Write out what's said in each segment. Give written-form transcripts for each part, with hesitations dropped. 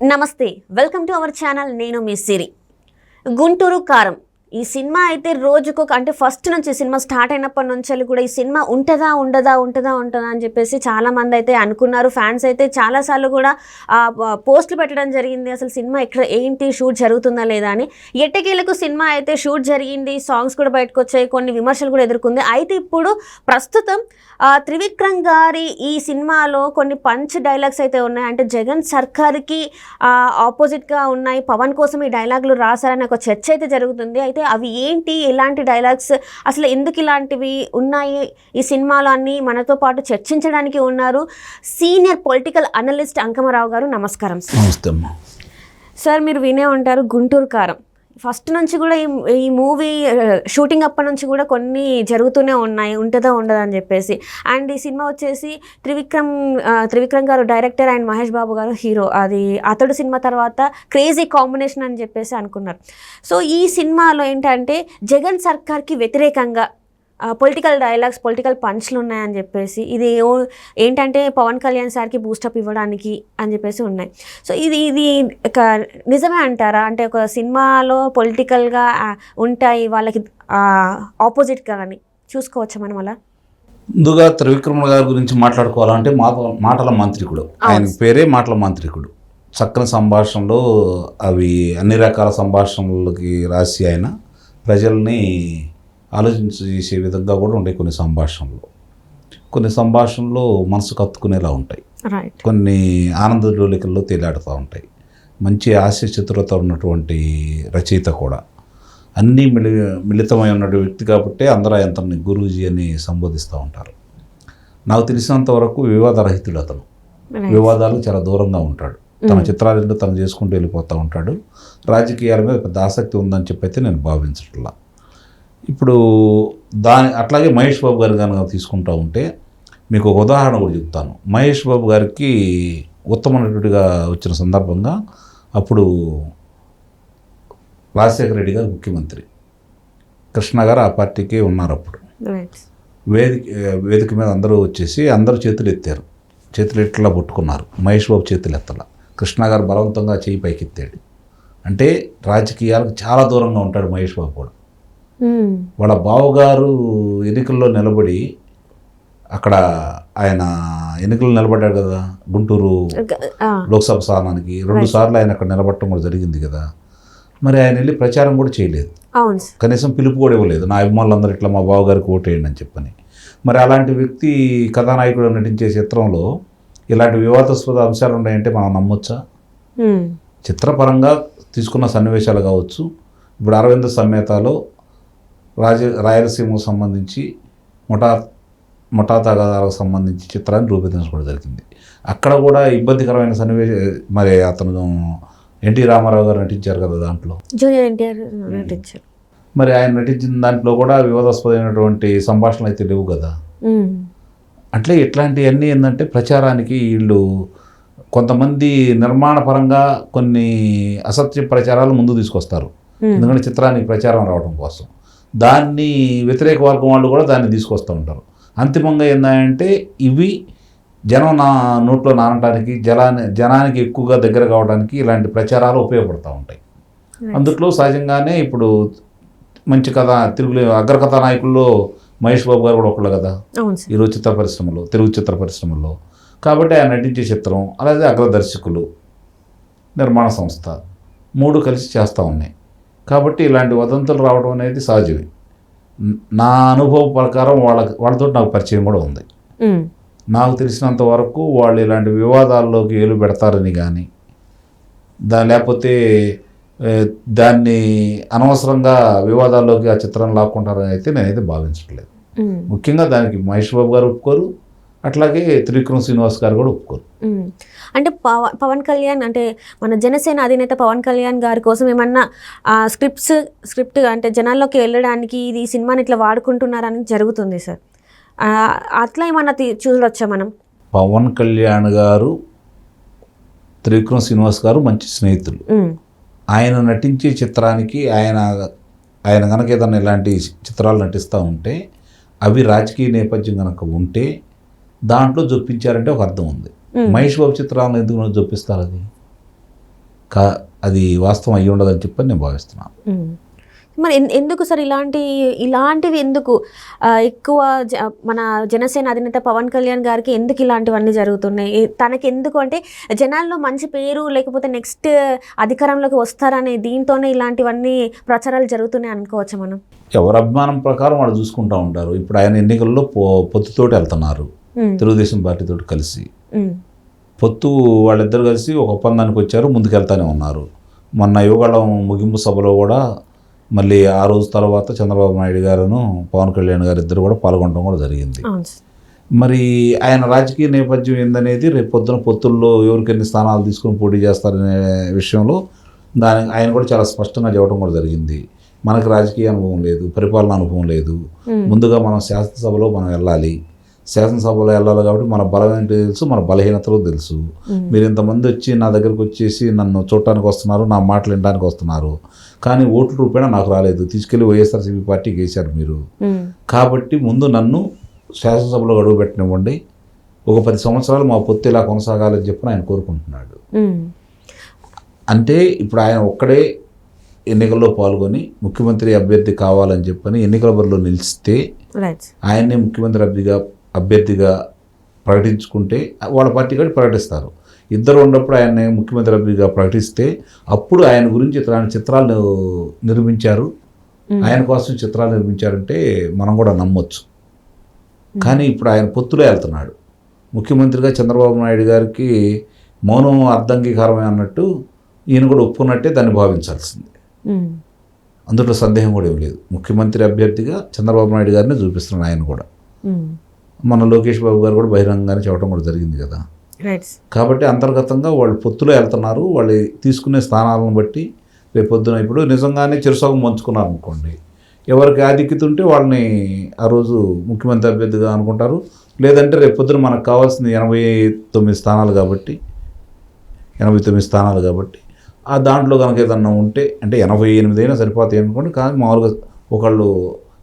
నమస్తే, welcome to our channel. నేను మీ సిరి. గుంటూరు కారం ఈ సినిమా అయితే రోజుకు అంటే ఫస్ట్ నుంచి సినిమా స్టార్ట్ అయినప్పటి నుంచి కూడా ఈ సినిమా ఉంటుందా అని చెప్పేసి చాలామంది అయితే అనుకున్నారు. ఫ్యాన్స్ అయితే చాలాసార్లు కూడా పోస్టులు పెట్టడం జరిగింది, అసలు సినిమా ఎక్కడ ఏంటి షూట్ జరుగుతుందా లేదా అని. ఎట్టకేలకు సినిమా అయితే షూట్ జరిగింది, సాంగ్స్ కూడా బయటకు వచ్చాయి, కొన్ని విమర్శలు కూడా ఎదుర్కొంది. అయితే ఇప్పుడు ప్రస్తుతం త్రివిక్రమ్ గారి ఈ సినిమాలో కొన్ని పంచ్ డైలాగ్స్ అయితే ఉన్నాయి. అంటే జగన్ సర్కార్కి ఆపోజిట్గా ఉన్నాయి, పవన్ కోసం ఈ డైలాగులు రాశారని ఒక చర్చ అయితే జరుగుతుంది. అయితే అవి ఏంటి, ఎలాంటి డైలాగ్స్, అసలు ఎందుకు ఇలాంటివి ఉన్నాయి ఈ సినిమాలో అని మనతో పాటు చర్చించడానికి ఉన్నారు సీనియర్ పొలిటికల్ అనలిస్ట్ అంకమరావు గారు. నమస్కారం సార్. నమస్తే అమ్మా. సార్, మీరు వినే ఉంటారు గుంటూరు కారం. ఫస్ట్ నుంచి కూడా ఈ మూవీ షూటింగ్ అప్పటి నుంచి కూడా కొన్ని జరుగుతూనే ఉన్నాయి, ఉంటుందా ఉండదా అని చెప్పేసి. అండ్ ఈ సినిమా వచ్చేసి త్రివిక్రమ్ గారు డైరెక్టర్ అండ్ మహేష్ బాబు గారు హీరో. అది అతడు సినిమా తర్వాత క్రేజీ కాంబినేషన్ అని చెప్పేసి అనుకున్నారు. సో ఈ సినిమాలో ఏంటంటే జగన్ సర్కార్కి వ్యతిరేకంగా పొలిటికల్ డైలాగ్స్, పొలిటికల్ పంచ్లు ఉన్నాయని చెప్పేసి, ఇది ఏంటంటే పవన్ కళ్యాణ్ సార్కి బూస్టప్ ఇవ్వడానికి అని చెప్పేసి ఉన్నాయి. సో ఇది నిజమే అంటారా? అంటే ఒక సినిమాలో పొలిటికల్గా ఉంటాయి, వాళ్ళకి ఆపోజిట్గా అని చూసుకోవచ్చా మనం అలా? ముందుగా త్రివిక్రమ్ గారి గురించి మాట్లాడుకోవాలంటే మాటల మాంత్రికుడు, ఆయన పేరే మాటల మాంత్రికుడు. చక్కని సంభాషణలు, అవి అన్ని రకాల సంభాషణలకి రాసి ఆయన ప్రజల్ని ఆలోచించేసే విధంగా కూడా ఉంటాయి. కొన్ని సంభాషణలు మనసుకు హత్తుకునేలా ఉంటాయి, కొన్ని ఆనందడోలికల్లో తేలాడుతూ ఉంటాయి. మంచి హాస్య చతురత ఉన్నటువంటి రచయిత కూడా, అన్నీ మిళితమై ఉన్న వ్యక్తి కాబట్టి అందరూ అతన్ని గురూజీ అని సంబోధిస్తూ ఉంటారు. నాకు తెలిసినంత వరకు వివాదరహితుడు అతను. వివాదాలు చాలా దూరంగా ఉంటాడు. తన చిత్రాలను తను చేసుకుంటూ వెళ్ళిపోతూ ఉంటాడు. రాజకీయాల మీద పెద్ద ఆసక్తి ఉందని చెప్పైతే నేను భావించట్లా. ఇప్పుడు అట్లాగే మహేష్ బాబు గారు కనుక తీసుకుంటూ ఉంటే మీకు ఒక ఉదాహరణ కూడా చెప్తాను. మహేష్ బాబు గారికి ఉత్తమ నటుడిగా వచ్చిన సందర్భంగా అప్పుడు రాజశేఖర రెడ్డి గారు ముఖ్యమంత్రి, కృష్ణ గారు ఆ పార్టీకే ఉన్నారు. అప్పుడు వేదిక మీద అందరూ వచ్చేసి అందరూ చేతులు ఎత్తారు, చేతులు ఎట్లా పట్టుకున్నారు. మహేష్ బాబు చేతులు ఎత్తల, కృష్ణ గారు బలవంతంగా చేయి పైకెత్తాడు. అంటే రాజకీయాలకు చాలా దూరంగా ఉంటాడు మహేష్ బాబు కూడా. వాళ్ళ బావగారు ఎన్నికల్లో నిలబడి, అక్కడ ఆయన ఎన్నికల్లో నిలబడ్డాడు కదా గుంటూరు లోక్సభ స్థానానికి 2 సార్లు ఆయన అక్కడ నిలబడటం కూడా జరిగింది కదా. మరి ఆయన వెళ్ళి ప్రచారం కూడా చేయలేదు, కనీసం పిలుపు కూడా ఇవ్వలేదు. నా అభిమానులందరూ ఇట్లా మా బావగారికి ఓటేయండి అని చెప్పని. మరి అలాంటి వ్యక్తి కథానాయకుడు నటించే చిత్రంలో ఇలాంటి వివాదాస్పద అంశాలు ఉన్నాయంటే మనం నమ్మొచ్చా? చిత్రపరంగా తీసుకున్న సన్నివేశాలు కావచ్చు. ఇప్పుడు అరవింద సమేతలో రాయలసీమకు సంబంధించి ముఠా తగాదాలకు సంబంధించి చిత్రాన్ని రూపొందించడం జరిగింది. అక్కడ కూడా ఇబ్బందికరమైన సన్నివేశం. మరి అతను ఎన్టీ రామారావు గారు నటించారు కదా దాంట్లో, జూనియర్ ఎన్టీఆర్ నటించారు. మరి ఆయన నటించిన దాంట్లో కూడా వివాదాస్పదమైనటువంటి సంభాషణలు అయితే లేవు కదా. అట్లే ఇట్లాంటివన్నీ ఏంటంటే ప్రచారానికి వీళ్ళు కొంతమంది నిర్మాణపరంగా కొన్ని అసత్య ప్రచారాలు ముందు తీసుకొస్తారు, ఎందుకంటే చిత్రానికి ప్రచారం రావడం కోసం. దాన్ని వ్యతిరేక వర్గం వాళ్ళు కూడా దాన్ని తీసుకొస్తూ ఉంటారు. అంతిమంగా ఏంటంటే ఇవి జనం నోట్లో నానటానికి, జనానికి ఎక్కువగా దగ్గర కావడానికి ఇలాంటి ప్రచారాలు ఉపయోగపడుతూ ఉంటాయి. అందుట్లో సహజంగానే ఇప్పుడు మంచి అగ్రకథా నాయకుల్లో మహేష్ బాబు గారు కూడా ఒకళ్ళు కదా ఈరోజు తెలుగు చిత్ర పరిశ్రమలో. కాబట్టి ఆయన నటించే చిత్రం, అలాగే అగ్రదర్శకులు, నిర్మాణ సంస్థ 3 కలిసి చేస్తూ ఉన్నాయి. కాబట్టి ఇలాంటి వదంతులు రావడం అనేది సహజమే. నా అనుభవం ప్రకారం వాళ్ళతో నాకు పరిచయం కూడా ఉంది. నాకు తెలిసినంత వరకు వాళ్ళు ఇలాంటి వివాదాల్లోకి ఏలు పెడతారని కానీ, లేకపోతే దాన్ని అనవసరంగా వివాదాల్లోకి ఆ చిత్రం లాక్కుంటారని అయితే నేనైతే భావించట్లేదు. ముఖ్యంగా దానికి మహేష్ బాబు గారు ఒప్పుకోరు, అట్లాగే త్రివిక్రమ్ శ్రీనివాస్ గారు కూడా ఒప్పుకోరు. అంటే పవన్ కళ్యాణ్, అంటే మన జనసేన అధినేత పవన్ కళ్యాణ్ గారి కోసం ఏమన్నా స్క్రిప్ట్ అంటే జనాల్లోకి వెళ్ళడానికి ఇది ఈ సినిమాని ఇట్లా వాడుకుంటున్నారని జరుగుతుంది సార్. అట్లా ఏమన్నా చూడొచ్చా మనం? పవన్ కళ్యాణ్ గారు, త్రివిక్రమ్ శ్రీనివాస్ గారు మంచి స్నేహితులు. ఆయన నటించే చిత్రానికి ఆయన కనుక ఏదైనా ఇలాంటి చిత్రాలు నటిస్తూ ఉంటే, అవి రాజకీయ నేపథ్యం కనుక ఉంటే దాంట్లో జొప్పించారంటే ఒక అర్థం ఉంది. మహేష్ బాబు చిత్రాలను ఎందుకు జొప్పిస్తారు? అది అది వాస్తవం అయ్యి ఉండదని చెప్పని నేను భావిస్తున్నాను. మరి ఎందుకు సార్ ఇలాంటివి ఎందుకు ఎక్కువ మన జనసేన అధినేత పవన్ కళ్యాణ్ గారికి ఎందుకు ఇలాంటివన్నీ జరుగుతున్నాయి? తనకి ఎందుకు అంటే జనాల్లో మంచి పేరు లేకపోతే నెక్స్ట్ అధికారంలోకి వస్తారనే దీంతోనే ఇలాంటివన్నీ ప్రచారాలు జరుగుతున్నాయి అనుకోవచ్చు మనం. ఎవరి అభిమానం ప్రకారం వాళ్ళు చూసుకుంటూ ఉంటారు. ఇప్పుడు ఆయన ఎన్నికల్లో పొత్తుతోటి వెళ్తున్నారు, తెలుగుదేశం పార్టీతో కలిసి. పొత్తు వాళ్ళిద్దరు కలిసి ఒక ఒప్పందానికి వచ్చారు, ముందుకెళ్తానే ఉన్నారు. మొన్న యువగళం ముగింపు సభలో కూడా మళ్ళీ ఆ రోజు తర్వాత చంద్రబాబు నాయుడు గారును పవన్ కళ్యాణ్ గారు ఇద్దరు కూడా పాల్గొనడం కూడా జరిగింది. మరి ఆయన రాజకీయ నేపథ్యం ఏందనేది రేపు పొద్దున పొత్తుల్లో ఎవరికి ఎన్ని స్థానాలు తీసుకొని పోటీ చేస్తారనే విషయంలో ఆయన కూడా చాలా స్పష్టంగా చెప్పడం కూడా జరిగింది. మనకు రాజకీయ అనుభవం లేదు, పరిపాలన అనుభవం లేదు, ముందుగా మనం శాసనసభలో మనం వెళ్ళాలి, శాసనసభలో వెళ్ళాలి కాబట్టి మన బలం ఏంటో తెలుసు, మన బలహీనతలు తెలుసు. మీరు ఇంతమంది వచ్చి నా దగ్గరకు వచ్చేసి నన్ను చూడటానికి వస్తున్నారు, నా మాటలు వినడానికి వస్తున్నారు, కానీ ఓట్ల రూపేణా నాకు రాలేదు, తీసుకెళ్లి వైఎస్ఆర్సీపీ పార్టీకి వేశారు మీరు. కాబట్టి ముందు నన్ను శాసనసభలో గడువు పెట్టనివ్వండి, ఒక 10 సంవత్సరాలు మా పొత్తు ఇలా కొనసాగాలని చెప్పి ఆయన కోరుకుంటున్నాడు. అంటే ఇప్పుడు ఆయన ఒక్కడే ఎన్నికల్లో పాల్గొని ముఖ్యమంత్రి అభ్యర్థి కావాలని చెప్పని ఎన్నికల బరిలో నిలిస్తే ఆయన్నే ముఖ్యమంత్రి అభ్యర్థిగా ప్రకటించుకుంటే వాళ్ళ పార్టీ కూడా ప్రకటిస్తారు. ఇద్దరు ఉన్నప్పుడు ఆయన ముఖ్యమంత్రి అభ్యర్థిగా ప్రకటిస్తే అప్పుడు ఆయన గురించి ఇలాంటి చిత్రాలు నిర్మించారు, ఆయన కోసం చిత్రాలు నిర్మించారంటే మనం కూడా నమ్మొచ్చు. కానీ ఇప్పుడు ఆయన పొత్తులో వెళ్తున్నాడు. ముఖ్యమంత్రిగా చంద్రబాబు నాయుడు గారికి మౌనం అర్ధంగీకారమే అన్నట్టు ఈయన కూడా ఒప్పుకున్నట్టే దాన్ని భావించాల్సింది. అందులో సందేహం కూడా ఏం లేదు. ముఖ్యమంత్రి అభ్యర్థిగా చంద్రబాబు నాయుడు గారిని చూపిస్తున్నాడు ఆయన కూడా. మన లోకేష్ బాబు గారు కూడా బహిరంగంగానే చెప్పడం కూడా జరిగింది కదా. కాబట్టి అంతర్గతంగా వాళ్ళు పొత్తులో వెళ్తున్నారు. వాళ్ళు తీసుకునే స్థానాలను బట్టి రేపు పొద్దున ఇప్పుడు నిజంగానే చిరుసగం పంచుకున్నారు అనుకోండి, ఎవరికి ఆధిక్యత ఉంటే వాళ్ళని ఆ రోజు ముఖ్యమంత్రి అభ్యర్థిగా అనుకుంటారు. లేదంటే రేపు పొద్దున మనకు కావాల్సింది 89 స్థానాలు కాబట్టి ఆ దాంట్లో కనుక ఏదన్నా ఉంటే అంటే 88 అయినా సరిపోతాయి అనుకోండి. కానీ మామూలుగా ఒకళ్ళు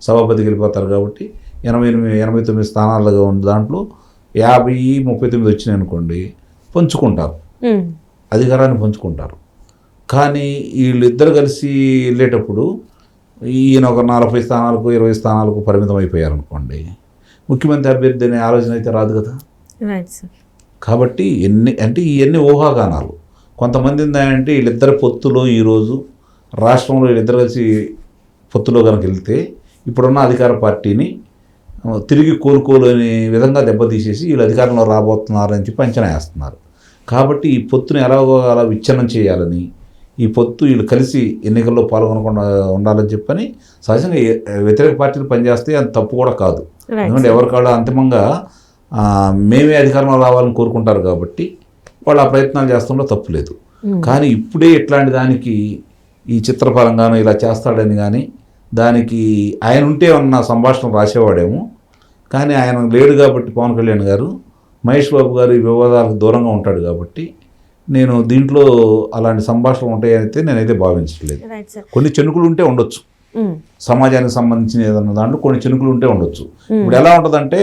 సభాపతికి వెళ్ళిపోతారు కాబట్టి 89 స్థానాలుగా ఉన్న దాంట్లో 50-39 వచ్చినాయి అనుకోండి, పంచుకుంటారు, అధికారాన్ని పంచుకుంటారు. కానీ వీళ్ళిద్దరు కలిసి వెళ్ళేటప్పుడు ఈయన ఒక 40 స్థానాలకు 20 స్థానాలకు పరిమితం అయిపోయారు అనుకోండి, ముఖ్యమంత్రి అభ్యర్థి అనే ఆలోచన అయితే రాదు కదా. కాబట్టి ఇవన్నీ ఊహాగానాలు. కొంతమంది ఏంటంటే వీళ్ళిద్దరు పొత్తులో ఈరోజు రాష్ట్రంలో వీళ్ళిద్దరు కలిసి పొత్తులో కనుక వెళ్తే ఇప్పుడున్న అధికార పార్టీని తిరిగి కోలుకోలేని విధంగా దెబ్బతీసేసి వీళ్ళు అధికారంలో రాబోతున్నారని చెప్పి అంచనా వేస్తున్నారు. కాబట్టి ఈ పొత్తుని ఎలాగో అలా విచ్ఛిన్నం చేయాలని, ఈ పొత్తు వీళ్ళు కలిసి ఎన్నికల్లో పాల్గొనకుండా ఉండాలని చెప్పని సహజంగా వ్యతిరేక పార్టీలు పనిచేస్తే అది తప్పు కూడా కాదు. ఎందుకంటే ఎవరికాళ్ళ అంతిమంగా మేమే అధికారంలో రావాలని కోరుకుంటారు కాబట్టి వాళ్ళు ఆ ప్రయత్నాలు చేస్తుండో తప్పు లేదు. కానీ ఇప్పుడే ఇట్లాంటి దానికి ఈ చిత్రపరంగానూ ఇలా చేస్తాడని కానీ దానికి ఆయన ఉంటే ఉన్న సంభాషణ రాసేవాడేమో. కానీ ఆయన లేడు కాబట్టి పవన్ కళ్యాణ్ గారు, మహేష్ బాబు గారు ఈ వివాదాలకు దూరంగా ఉంటాడు కాబట్టి నేను దీంట్లో అలాంటి సంభాషణలు ఉంటాయైతే నేనైతే భావించట్లేదు. కొన్ని చెనుకులు ఉంటే ఉండొచ్చు, సమాజానికి సంబంధించిన ఏదన్నా దాంట్లో కొన్ని చెనుకులు ఉంటే ఉండొచ్చు. ఇప్పుడు ఎలా ఉంటుందంటే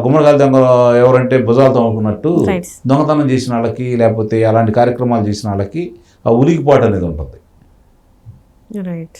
గుమ్మడికాయల దొంగ ఎవరంటే భుజాలు తోముకున్నట్టు దొంగతనం చేసిన వాళ్ళకి లేకపోతే అలాంటి కార్యక్రమాలు చేసిన వాళ్ళకి ఆ ఉలికిపాటు అనేది ఉంటుంది. రైట్.